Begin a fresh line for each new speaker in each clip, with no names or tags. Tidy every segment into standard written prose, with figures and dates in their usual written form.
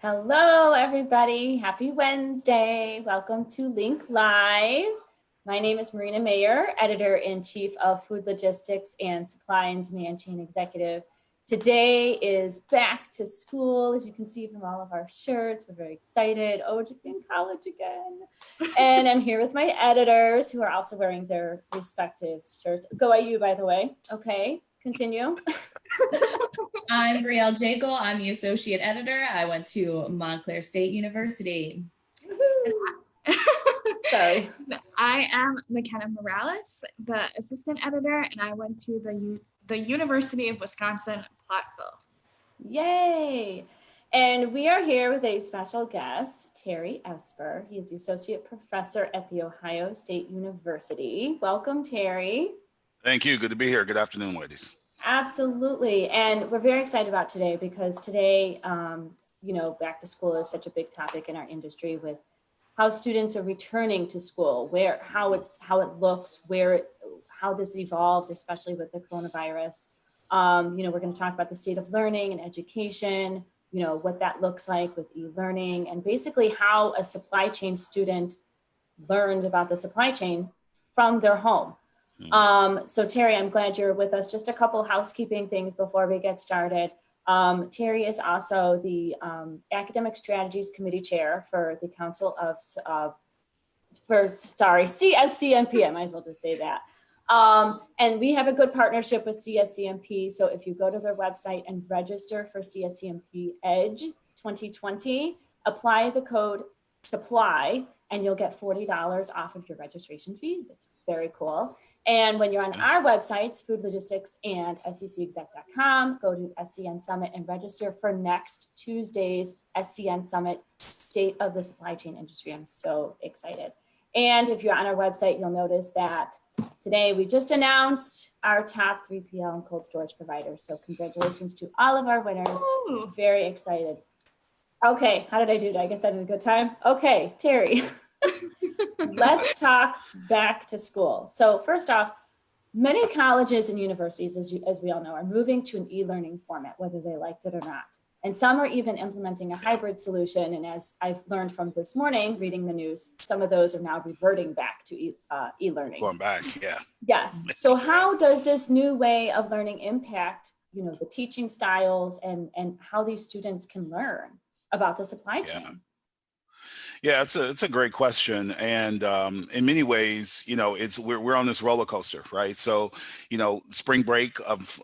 Hello, everybody. Happy Wednesday. Welcome to L.I.N.K Live. My name is Marina Mayer, Editor-in-Chief of Food Logistics and Supply and Demand Chain Executive. Today is back to school, as you can see from all of our shirts. We're very excited. Oh, to be in college again. And I'm here with my editors who are also wearing their respective shirts. Go IU, by the way. Okay, continue.
I'm Brielle and Mackenna. I'm the Associate Editor. I went to Montclair State University.
Sorry.
I am McKenna Morales, the Assistant Editor, and I went to the University of Wisconsin-Platteville.
Yay! And we are here with a special guest, Terry Esper. He is the Associate Professor at The Ohio State University. Welcome, Terry.
Thank you. Good to be here. Good afternoon, ladies.
Absolutely. And we're very excited about today because today, back to school is such a big topic in our industry with how students are returning to school, how it looks, how this evolves, especially with the coronavirus. We're going to talk about the state of learning and education, what that looks like with e-learning, and basically how a supply chain student learned about the supply chain from their home. So Terry, I'm glad you're with us. Just a couple housekeeping things before we get started. Terry is also the Academic Strategies Committee Chair for the Council of, CSCMP, I might as well just say that. And we have a good partnership with CSCMP. So if you go to their website and register for CSCMP Edge 2020, apply the code SUPPLY and you'll get $40 off of your registration fee. That's very cool. And when you're on our websites, Food Logistics and SDCExec.com, go to SCN Summit and register for next Tuesday's SCN Summit, State of the Supply Chain Industry. I'm so excited. And if you're on our website, you'll notice that today we just announced our top 3PL and cold storage providers. So congratulations to all of our winners. Ooh. Very excited. Okay, how did I do? Did I get that in a good time? Okay, Terry. Let's talk back to school. So first off, many colleges and universities, as we all know, are moving to an e-learning format, whether they liked it or not. And some are even implementing a hybrid solution. And as I've learned from this morning, reading the news, some of those are now reverting back to e-learning.
Going back, yeah.
Yes. So how does this new way of learning impact, the teaching styles and how these students can learn about the supply chain?
Yeah, it's a great question, and in many ways, we're on this roller coaster, right? So, spring break of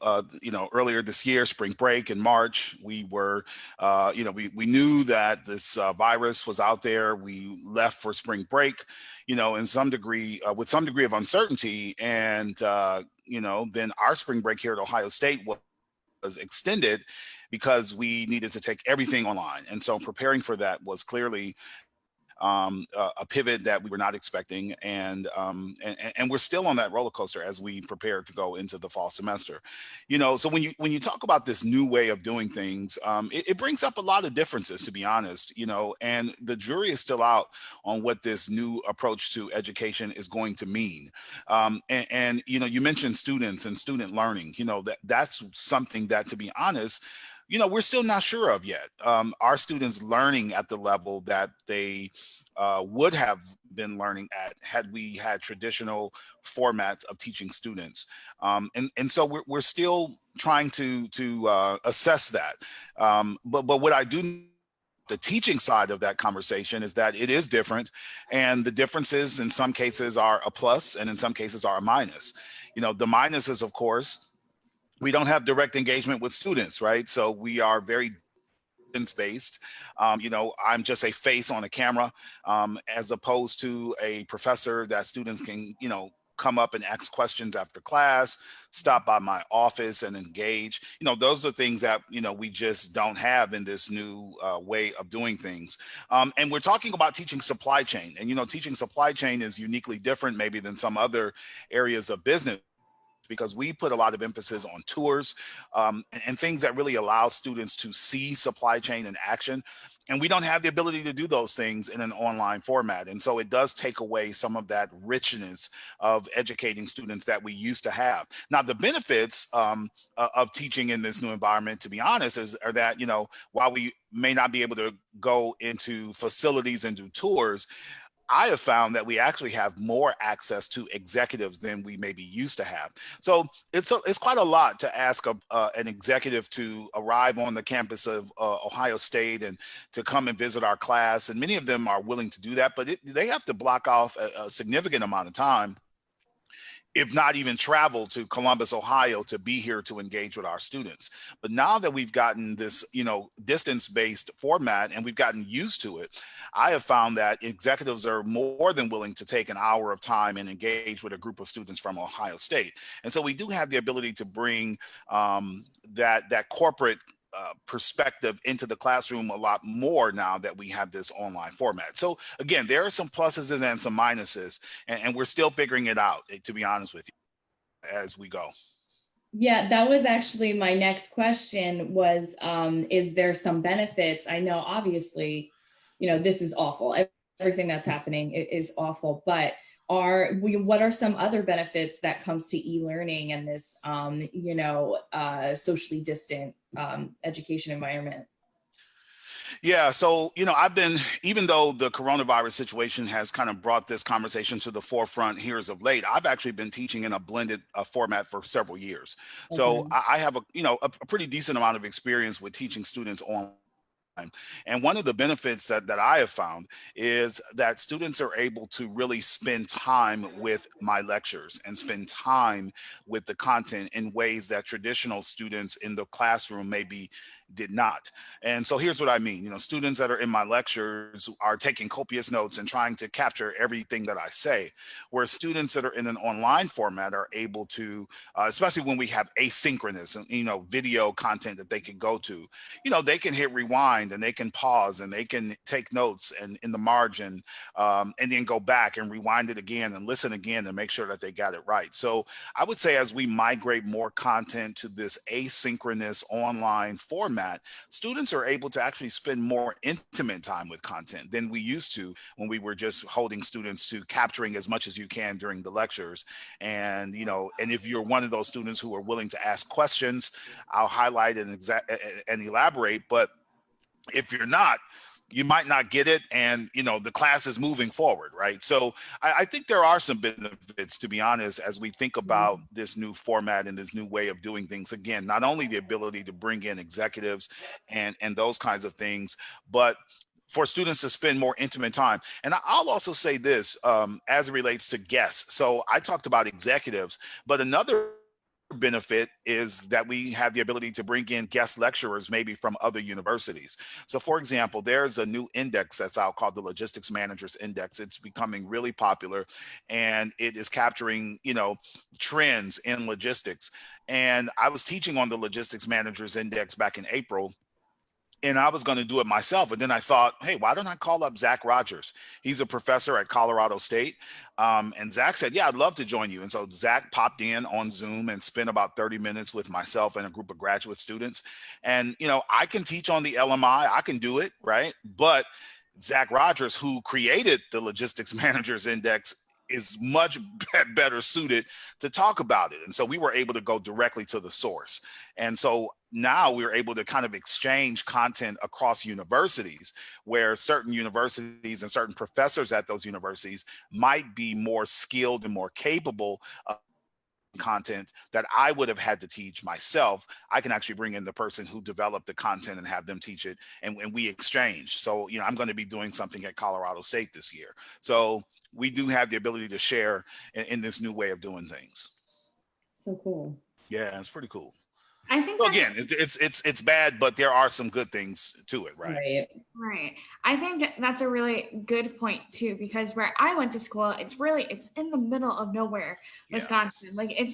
earlier this year, spring break in March, we were, we knew that this virus was out there. We left for spring break, in some degree, with some degree of uncertainty, and then our spring break here at Ohio State was extended because we needed to take everything online, and so preparing for that was clearly a pivot that we were not expecting, and we're still on that roller coaster as we prepare to go into the fall semester. So when you talk about this new way of doing things, it brings up a lot of differences, to be honest. And the jury is still out on what this new approach to education is going to mean. And you mentioned students and student learning. That's something that, to be honest, we're still not sure of yet. Our students learning at the level that they would have been learning at had we had traditional formats of teaching students. And so we're still trying to assess that. But what I do, the teaching side of that conversation, is that it is different, and the differences in some cases are a plus and in some cases are a minus. The minus is, of course, we don't have direct engagement with students, right? So we are very distance-based. I'm just a face on a camera, as opposed to a professor that students can, come up and ask questions after class, stop by my office and engage. Those are things that, we just don't have in this new way of doing things. And we're talking about teaching supply chain. And, teaching supply chain is uniquely different maybe than some other areas of business. because we put a lot of emphasis on tours and things that really allow students to see supply chain in action. And we don't have the ability to do those things in an online format. And so it does take away some of that richness of educating students that we used to have. Now, the benefits of teaching in this new environment, to be honest, are that, you know, while we may not be able to go into facilities and do tours, I have found that we actually have more access to executives than we maybe used to have. So it's quite a lot to ask an executive to arrive on the campus of Ohio State and to come and visit our class. And many of them are willing to do that, but they have to block off a significant amount of time, if not even travel to Columbus, Ohio, to be here to engage with our students. But now that we've gotten this, you know, distance-based format and we've gotten used to it, I have found that executives are more than willing to take an hour of time and engage with a group of students from Ohio State. And so we do have the ability to bring that corporate perspective into the classroom a lot more now that we have this online format. So again, there are some pluses and some minuses, and we're still figuring it out, to be honest with you, as we go.
Yeah, that was actually my next question was, is there some benefits? I know obviously, you know, this is awful. Everything that's happening is awful, but what are some other benefits that comes to e-learning and this, you know, socially distant education environment?
Yeah, so, you know, even though the coronavirus situation has kind of brought this conversation to the forefront here as of late, I've actually been teaching in a blended format for several years. Okay. So I have a pretty decent amount of experience with teaching students online. And one of the benefits that I have found is that students are able to really spend time with my lectures and spend time with the content in ways that traditional students in the classroom maybe did not. And so here's what I mean. You know, students that are in my lectures are taking copious notes and trying to capture everything that I say, whereas students that are in an online format are able to, especially when we have asynchronous, you know, video content that they can go to, you know, they can hit rewind and they can pause and they can take notes and in the margin and then go back and rewind it again and listen again and make sure that they got it right. So I would say as we migrate more content to this asynchronous online format, students are able to actually spend more intimate time with content than we used to when we were just holding students to capturing as much as you can during the lectures. And, you know, and if you're one of those students who are willing to ask questions, I'll highlight and elaborate. But if you're not, you might not get it, and you know the class is moving forward, right? So I think there are some benefits, to be honest, as we think about this new format and this new way of doing things. Again, not only the ability to bring in executives and those kinds of things, but for students to spend more intimate time. And I'll also say this as it relates to guests. So I talked about executives, but another benefit is that we have the ability to bring in guest lecturers maybe from other universities. So for example, there's a new index that's out called the Logistics Managers Index. It's becoming really popular and it is capturing, you know, trends in logistics. And I was teaching on the Logistics Managers Index back in April, and I was going to do it myself. And then I thought, hey, why don't I call up Zach Rogers? He's a professor at Colorado State. And Zach said, yeah, I'd love to join you. And so Zach popped in on Zoom and spent about 30 minutes with myself and a group of graduate students. And, you know, I can teach on the LMI, I can do it, right? But Zach Rogers, who created the Logistics Managers Index, is much better suited to talk about it. And so we were able to go directly to the source. And so now we're able to kind of exchange content across universities, where certain universities and certain professors at those universities might be more skilled and more capable of content that I would have had to teach myself. I can actually bring in the person who developed the content and have them teach it, and we exchange. So, you know, I'm going to be doing something at Colorado State this year. So we do have the ability to share in this new way of doing things.
So cool.
Yeah, it's pretty cool.
I think
well, again, it's bad, but there are some good things to it, right?
Right. I think that's a really good point too, because where I went to school, it's in the middle of nowhere, Wisconsin. Yeah. Like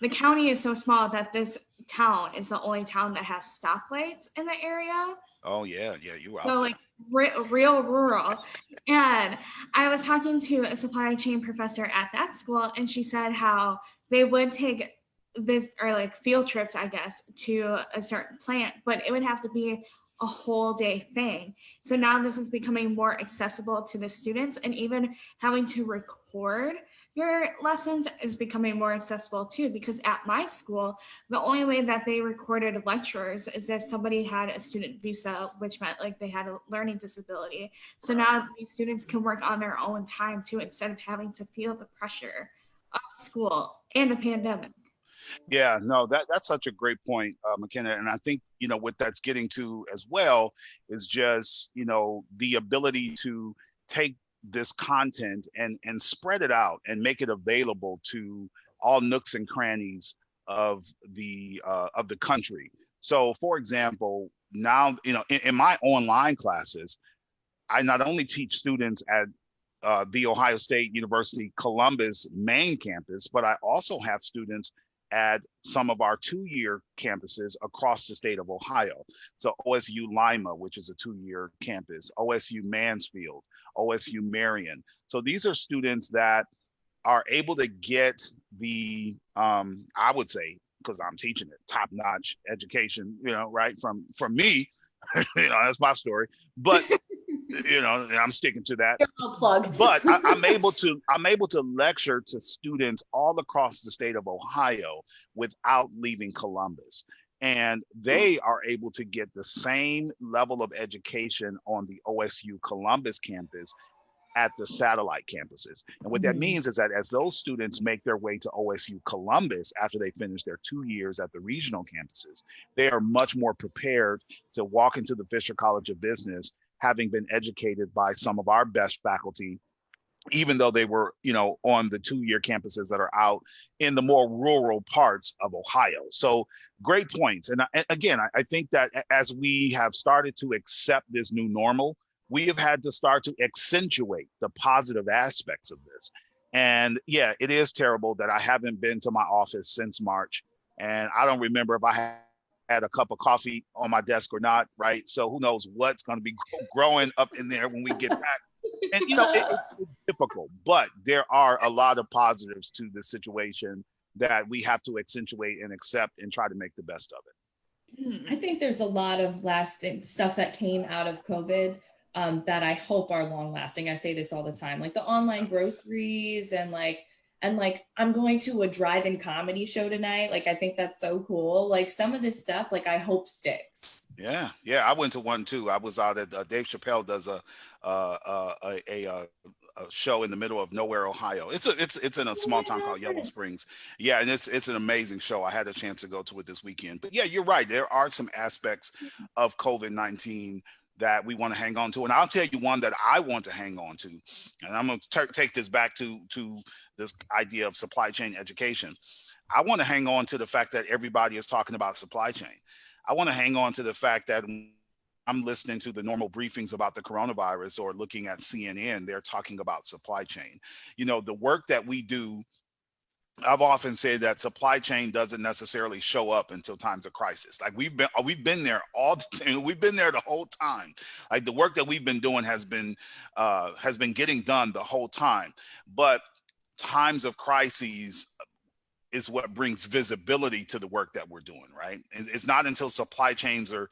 the county is so small that this town is the only town that has stoplights in the area.
Oh yeah, you were out
so like real rural. And I was talking to a supply chain professor at that school, and she said how they would take or like field trips, I guess, to a certain plant, but it would have to be a whole day thing. So now this is becoming more accessible to the students, and even having to record your lessons is becoming more accessible too, because at my school, the only way that they recorded lecturers is if somebody had a student visa, which meant like they had a learning disability. So now these students can work on their own time too, instead of having to feel the pressure of school and a pandemic.
Yeah, no, that's such a great point, McKenna. And I think, what that's getting to as well is just, the ability to take this content and spread it out and make it available to all nooks and crannies of the country. So, for example, now, in my online classes, I not only teach students at the Ohio State University Columbus main campus, but I also have students at some of our 2-year campuses across the state of Ohio. So OSU Lima, which is a 2-year campus, OSU Mansfield, OSU Marion. So these are students that are able to get the, I would say, because I'm teaching it, top-notch education, right, from me, that's my story. But I'm sticking to that.
Plug.
But I'm able to lecture to students all across the state of Ohio without leaving Columbus. And they are able to get the same level of education on the OSU Columbus campus at the satellite campuses. And what that means is that as those students make their way to OSU Columbus after they finish their 2 years at the regional campuses, they are much more prepared to walk into the Fisher College of Business, having been educated by some of our best faculty, even though they were, on the 2-year campuses that are out in the more rural parts of Ohio. So great points. And again, I think that as we have started to accept this new normal, we have had to start to accentuate the positive aspects of this. And yeah, it is terrible that I haven't been to my office since March. And I don't remember if I had a cup of coffee on my desk or not, right? So who knows what's going to be growing up in there when we get back. And, it's difficult, but there are a lot of positives to this situation that we have to accentuate and accept and try to make the best of it.
I think there's a lot of lasting stuff that came out of COVID that I hope are long lasting. I say this all the time, like the online groceries and I'm going to a drive-in comedy show tonight. Like, I think that's so cool. Like some of this stuff, like I hope sticks.
Yeah. I went to one too. I was out at Dave Chappelle does a show in the middle of nowhere, Ohio. It's in a small town called Yellow Springs. Yeah, and it's an amazing show. I had a chance to go to it this weekend. But yeah, you're right. There are some aspects of COVID-19 that we want to hang on to. And I'll tell you one that I want to hang on to. And I'm going to take this back to this idea of supply chain education. I want to hang on to the fact that everybody is talking about supply chain. I want to hang on to the fact that I'm listening to the normal briefings about the coronavirus or looking at CNN, they're talking about supply chain. The work that we do, I've often said that supply chain doesn't necessarily show up until times of crisis. Like we've been there all the time. We've been there the whole time. Like the work that we've been doing has been getting done the whole time. But times of crises is what brings visibility to the work that we're doing, right? It's not until supply chains are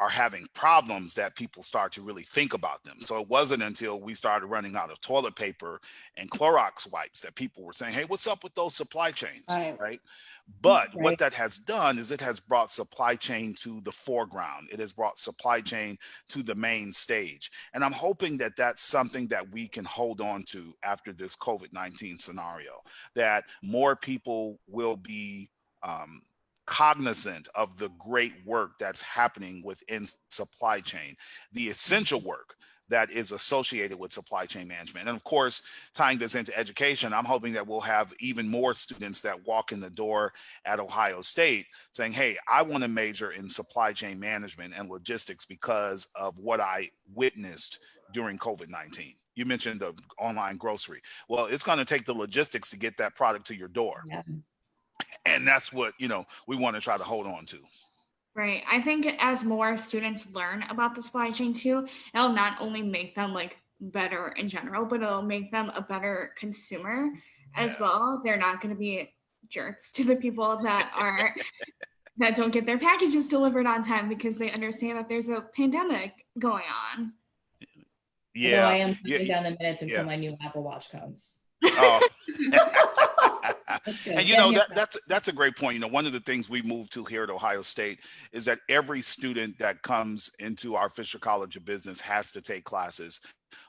having problems that people start to really think about them. So it wasn't until we started running out of toilet paper and Clorox wipes that people were saying, hey, what's up with those supply chains, right? But what that has done is it has brought supply chain to the foreground. It has brought supply chain to the main stage. And I'm hoping that that's something that we can hold on to after this COVID-19 scenario, that more people will be cognizant of the great work that's happening within supply chain, the essential work that is associated with supply chain management. And of course, tying this into education, I'm hoping that we'll have even more students that walk in the door at Ohio State saying, hey, I want to major in supply chain management and logistics because of what I witnessed during COVID-19. You mentioned the online grocery. Well, it's going to take the logistics to get that product to your door. Yeah. And that's what, we want to try to hold on to.
Right. I think as more students learn about the supply chain too, it'll not only make them better in general, but it'll make them a better consumer as well. They're not going to be jerks to the people that are that don't get their packages delivered on time because they understand that there's a pandemic going on.
Although I
Yeah,
am
yeah,
counting down the minutes until
yeah.
my new Apple Watch comes.
Oh.
That's good.
And you
Getting
know,
here
that's a great point. You know, one of the things we moved to here at Ohio State is that every student that comes into our Fisher College of Business has to take classes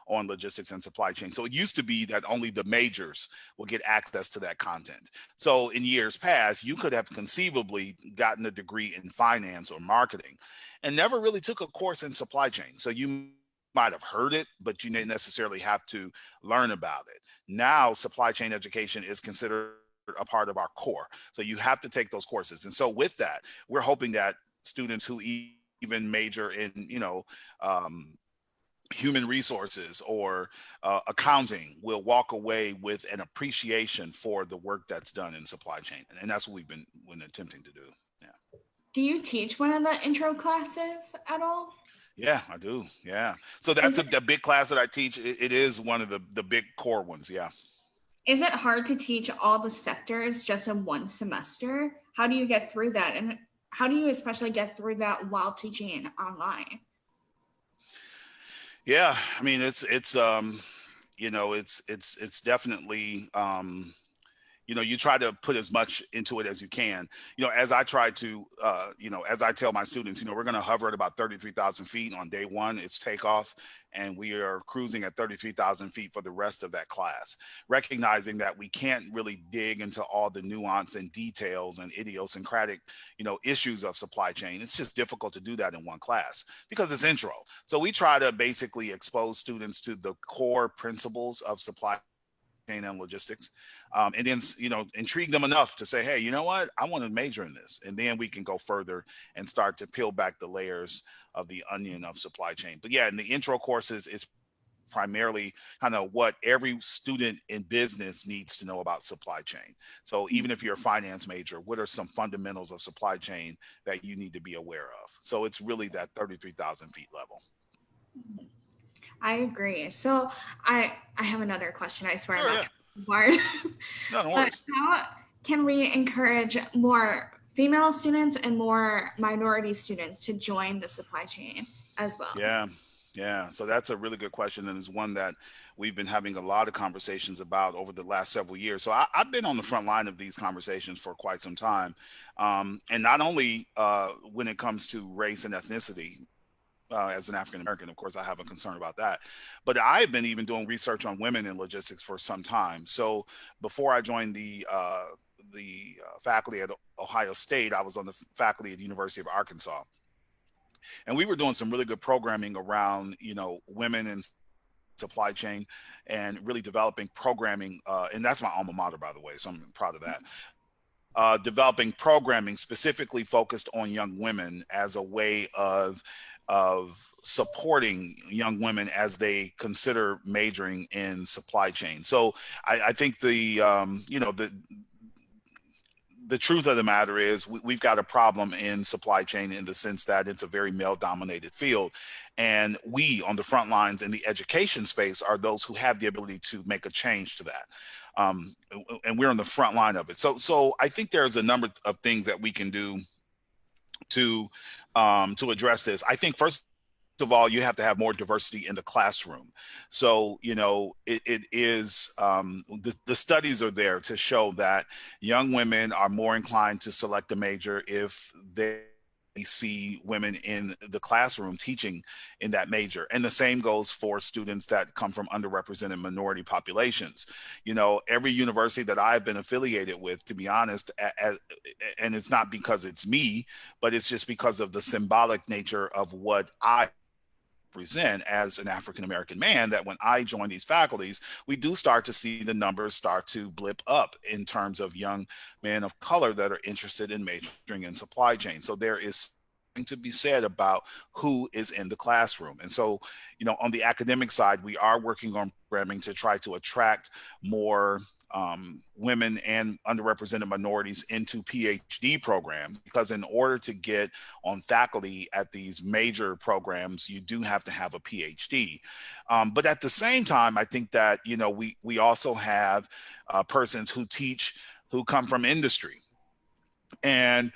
on logistics and supply chain. So it used to be that only the majors will get access to that content. So in years past, you could have conceivably gotten a degree in finance or marketing and never really took a course in supply chain. So you might have heard it, but you didn't necessarily have to learn about it. Now, supply chain education is considered a part of our core. So you have to take those courses. And so with that, we're hoping that students who even major in, human resources or accounting will walk away with an appreciation for the work that's done in supply chain. And that's what we've been attempting to do. Yeah.
Do you teach one of the intro classes at all?
Yeah, I do. Yeah. So that's the big class that I teach. It is one of the big core ones. Yeah.
Is it hard to teach all the sectors just in one semester? How do you get through that? And how do you especially get through that while teaching online?
Yeah, I mean, it's definitely, you try to put as much into it as you can. As I try to, as I tell my students, we're going to hover at about 33,000 feet on day one. It's takeoff, and we are cruising at 33,000 feet for the rest of that class, recognizing that we can't really dig into all the nuance and details and idiosyncratic, issues of supply chain. It's just difficult to do that in one class because it's intro. So we try to basically expose students to the core principles of supply chain and logistics, and then intrigue them enough to say, hey, you know what, I want to major in this, and then we can go further and start to peel back the layers of the onion of supply chain. But yeah, in the intro courses, it's primarily kind of what every student in business needs to know about supply chain. So even if you're a finance major, what are some fundamentals of supply chain that you need to be aware of? So it's really that 33,000 feet level.
I agree. So I have another question. I swear
Sure,
I'm
yeah.
not bored.
No worries.
How can we encourage more female students and more minority students to join the supply chain as well?
Yeah. So that's a really good question, and it's one that we've been having a lot of conversations about over the last several years. So I've been on the front line of these conversations for quite some time, and not only when it comes to race and ethnicity. As an African American, of course, I have a concern about that. But I've been even doing research on women in logistics for some time. So before I joined the faculty at Ohio State, I was on the faculty at the University of Arkansas, and we were doing some really good programming around women in supply chain and really developing programming. And that's my alma mater, by the way, so I'm proud of that. Developing programming specifically focused on young women as a way of supporting young women as they consider majoring in supply chain. So I think the truth of the matter is we've got a problem in supply chain in the sense that it's a very male dominated field. And we on the front lines in the education space are those who have the ability to make a change to that. And we're on the front line of it. So I think there's a number of things that we can do to address this. I think first of all, you have to have more diversity in the classroom. So, it is, the studies are there to show that young women are more inclined to select a major if they see women in the classroom teaching in that major. And the same goes for students that come from underrepresented minority populations. Every university that I've been affiliated with, to be honest, and it's not because it's me, but it's just because of the symbolic nature of what I present as an African-American man, that when I join these faculties, we do start to see the numbers start to blip up in terms of young men of color that are interested in majoring in supply chain. So there is something to be said about who is in the classroom. And so, on the academic side, we are working on programming to try to attract more women and underrepresented minorities into PhD programs, because in order to get on faculty at these major programs, you do have to have a PhD. But at the same time, I think that, we also have persons who teach who come from industry. And,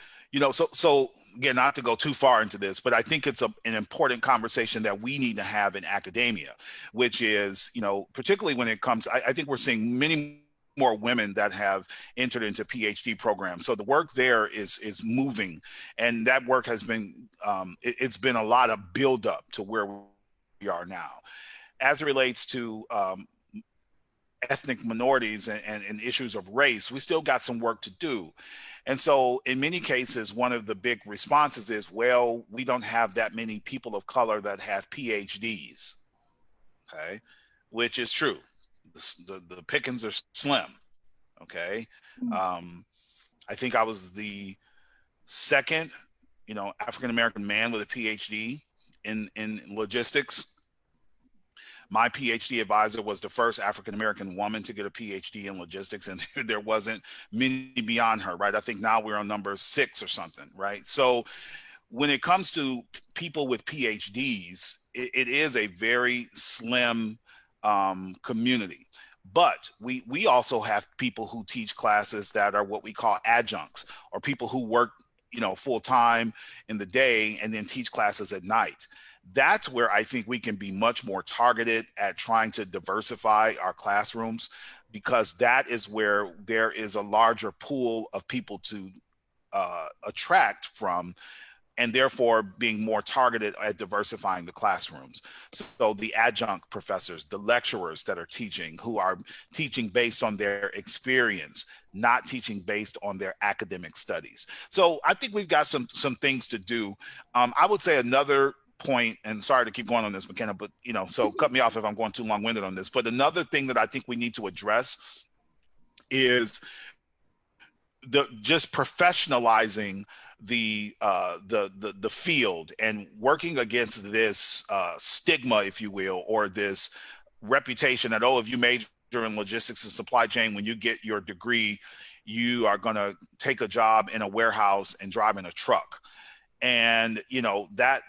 so again, not to go too far into this, but I think it's an important conversation that we need to have in academia, which is, particularly when it comes, I think we're seeing many more women that have entered into PhD programs. So the work there is moving, and that work has been, it's been a lot of buildup to where we are now. As it relates to ethnic minorities and issues of race, we still got some work to do. And so in many cases, one of the big responses is, well, we don't have that many people of color that have PhDs, okay, which is true. The pickings are slim, okay. I think I was the second, African-American man with a PhD in logistics. My PhD advisor was the first African-American woman to get a PhD in logistics, and there wasn't many beyond her, right? I think now we're on number 6 or something, right? So when it comes to people with PhDs, it is a very slim community. But we also have people who teach classes that are what we call adjuncts, or people who work, full time in the day and then teach classes at night. That's where I think we can be much more targeted at trying to diversify our classrooms, because that is where there is a larger pool of people to attract from, and therefore being more targeted at diversifying the classrooms. So the adjunct professors, the lecturers that are teaching, who are teaching based on their experience, not teaching based on their academic studies. So I think we've got some things to do. I would say another point, and sorry to keep going on this, McKenna, but so cut me off if I'm going too long-winded on this. But another thing that I think we need to address is just professionalizing the field and working against this stigma, if you will, or this reputation that, if you major in logistics and supply chain, when you get your degree, you are going to take a job in a warehouse and drive in a truck. And that,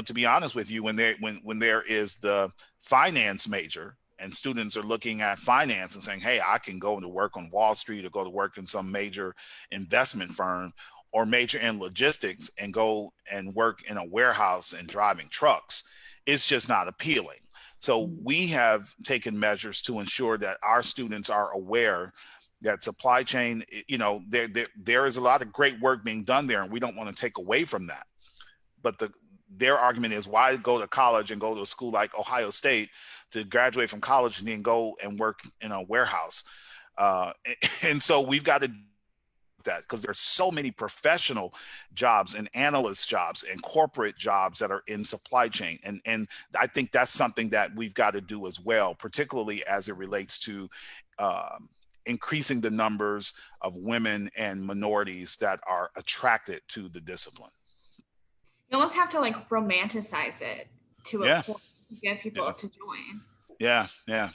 to be honest with you, when there is the finance major and students are looking at finance and saying, hey, I can go to work on Wall Street or go to work in some major investment firm, or major in logistics and go and work in a warehouse and driving trucks, it's just not appealing. So we have taken measures to ensure that our students are aware that supply chain, there is a lot of great work being done there, and we don't want to take away from that. But their argument is, why go to college and go to a school like Ohio State to graduate from college and then go and work in a warehouse? And so we've got to that, because there's so many professional jobs and analyst jobs and corporate jobs that are in supply chain. And I think that's something that we've got to do as well, particularly as it relates to increasing the numbers of women and minorities that are attracted to the discipline.
You almost have to romanticize it to a point to get people to join.
Yeah,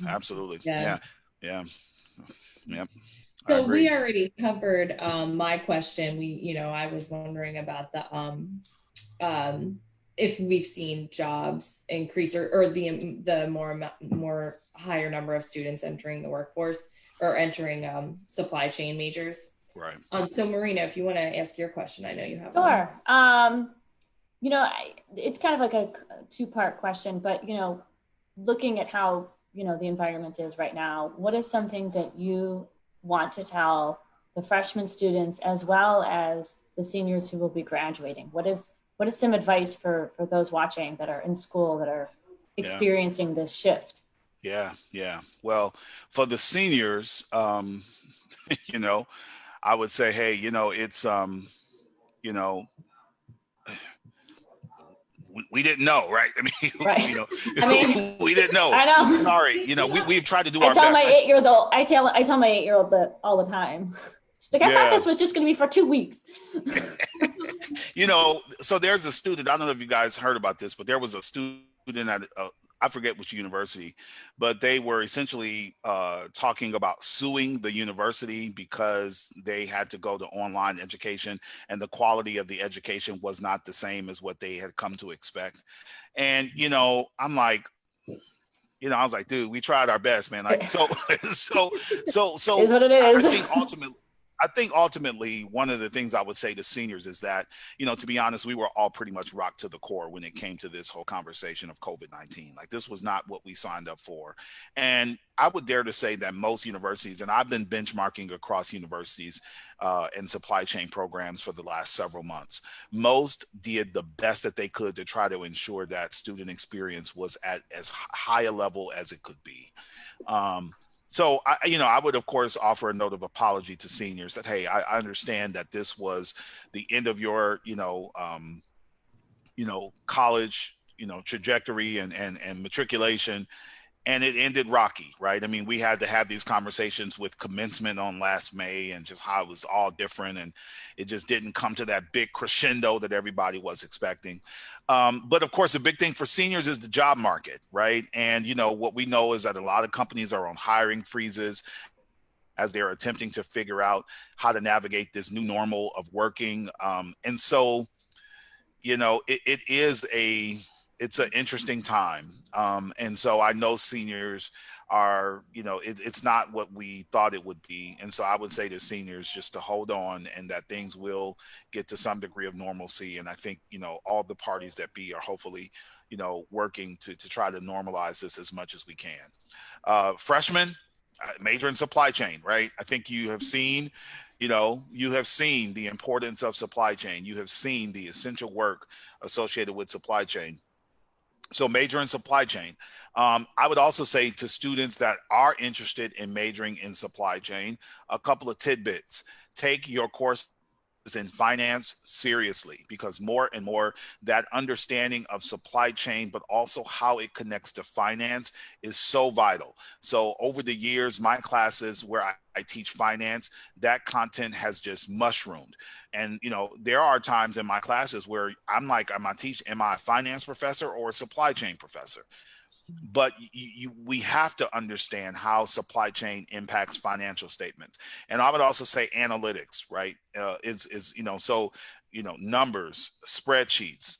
absolutely. Yeah.
So we already covered my question. I was wondering about the if we've seen jobs increase or the more higher number of students entering the workforce or entering supply chain majors.
Right.
So Marina, if you want to ask your question, I know you have.
Sure. It's kind of like a 2-part question, but looking at how the environment is right now, what is something that you want to tell the freshman students as well as the seniors who will be graduating? What is some advice for those watching that are in school that are experiencing this shift?
Yeah. Well, for the seniors, I would say, hey, it's we didn't know, right? I mean,
right.
We didn't know.
I know.
Sorry, we've tried to do our best.
I tell my 8-year-old that all the time. She's like, I thought this was just going to be for 2 weeks.
So there's a student. I don't know if you guys heard about this, but there was a student at I forget which university, but they were essentially talking about suing the university because they had to go to online education and the quality of the education was not the same as what they had come to expect. And, I'm like, I was like, dude, we tried our best, man. Like, so is what it is. I think ultimately one of the things I would say to seniors is that, to be honest, we were all pretty much rocked to the core when it came to this whole conversation of COVID-19. Like, this was not what we signed up for. And I would dare to say that most universities, and I've been benchmarking across universities and supply chain programs for the last several months, most did the best that they could to try to ensure that student experience was at as high a level as it could be. So I would, of course, offer a note of apology to seniors that, hey, I understand that this was the end of your, college, trajectory and matriculation, and it ended rocky, right? I mean, we had to have these conversations with commencement on last May and just how it was all different, and it just didn't come to that big crescendo that everybody was expecting. But of course, the big thing for seniors is the job market, right? And what we know is that a lot of companies are on hiring freezes as they're attempting to figure out how to navigate this new normal of working. And so, it's an interesting time. And so I know seniors are, it's not what we thought it would be. And so I would say to seniors just to hold on, and that things will get to some degree of normalcy. And I think, all the parties that be are hopefully, working to try to normalize this as much as we can. Freshmen, major in supply chain, right? I think you have seen the importance of supply chain. You have seen the essential work associated with supply chain. So major in supply chain. I would also say to students that are interested in majoring in supply chain, a couple of tidbits. Take your course in finance seriously, because more and more that understanding of supply chain, but also how it connects to finance, is so vital. So over the years, my classes where I teach finance, that content has just mushroomed. And, there are times in my classes where I'm like, am I a finance professor or a supply chain professor? But we have to understand how supply chain impacts financial statements. And I would also say analytics, right? Numbers, spreadsheets,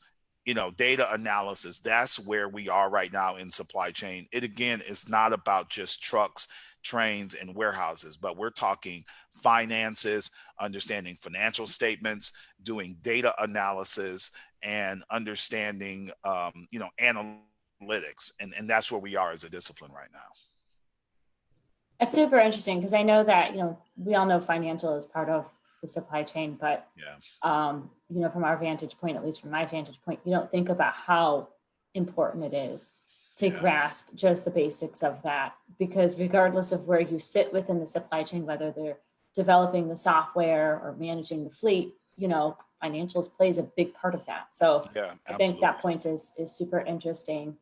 data analysis. That's where we are right now in supply chain. It, again, is not about just trucks, trains, and warehouses, but we're talking finances, understanding financial statements, doing data analysis, and understanding, analytics, and that's where we are as a discipline right now.
It's super interesting because I know that we all know financial is part of the supply chain, but from our vantage point, at least from my vantage point, you don't think about how important it is to grasp just the basics of that, because regardless of where you sit within the supply chain, whether they're developing the software or managing the fleet, financials plays a big part of that. So I think that point is super interesting.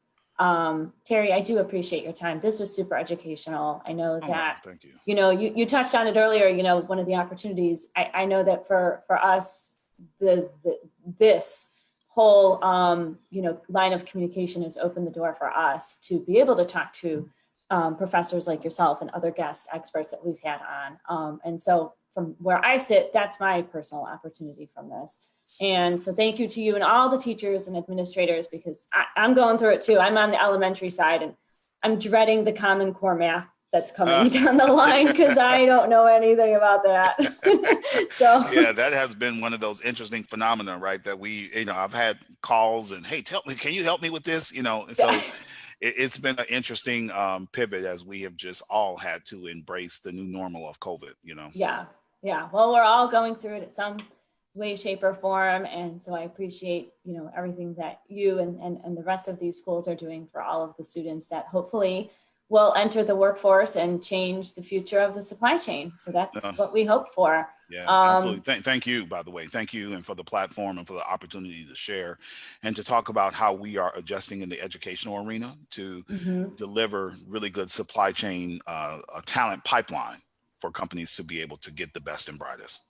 Terry, I do appreciate your time. This was super educational. I know that,
thank you.
You touched on it earlier, one of the opportunities, I know that for us, this whole, line of communication has opened the door for us to be able to talk to professors like yourself and other guest experts that we've had on. And so from where I sit, that's my personal opportunity from this. And so thank you to you and all the teachers and administrators, because I'm going through it too. I'm on the elementary side and I'm dreading the Common Core math that's coming down the line, because I don't know anything about that. So
yeah, that has been one of those interesting phenomena, right? That I've had calls and, hey, can you help me with this? So it's been an interesting pivot as we have just all had to embrace the new normal of COVID,
Yeah. Well, we're all going through it at some way, shape, or form. And so I appreciate, everything that you and the rest of these schools are doing for all of the students that hopefully will enter the workforce and change the future of the supply chain. So that's what we hope for.
Yeah, absolutely. Thank you, by the way. Thank you, and for the platform and for the opportunity to share and to talk about how we are adjusting in the educational arena to deliver really good supply chain talent pipeline for companies to be able to get the best and brightest.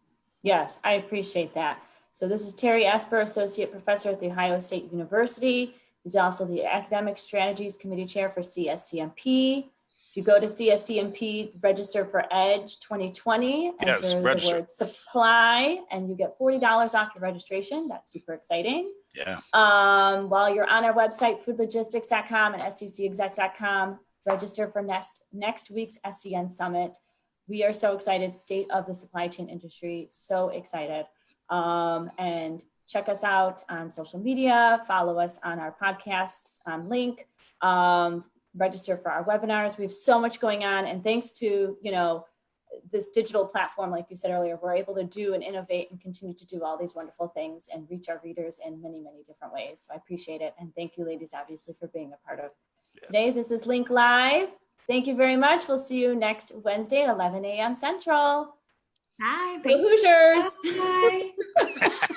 Yes, I appreciate that. So this is Terry Esper, Associate Professor at The Ohio State University. He's also the Academic Strategies Committee Chair for CSCMP. If you go to CSCMP, register for EDGE 2020, enter the word supply, and you get $40 off your registration. That's super exciting.
Yeah.
While you're on our website, foodlogistics.com and sdcexec.com, register for next week's SCN Summit. we are so excited. State of the supply chain industry, so excited. And check us out on social media, follow us on our podcasts on L.I.N.K, register for our webinars. We have so much going on, and thanks to, you know, this digital platform, like you said earlier, we're able to do and innovate and continue to do all these wonderful things and reach our readers in many, many different ways. So I appreciate it. And thank you, ladies, obviously, for being a part of today. This is L.I.N.K Live. Thank you very much. We'll see you next Wednesday at 11 a.m. Central.
Hi.
Go Hoosiers.
Bye.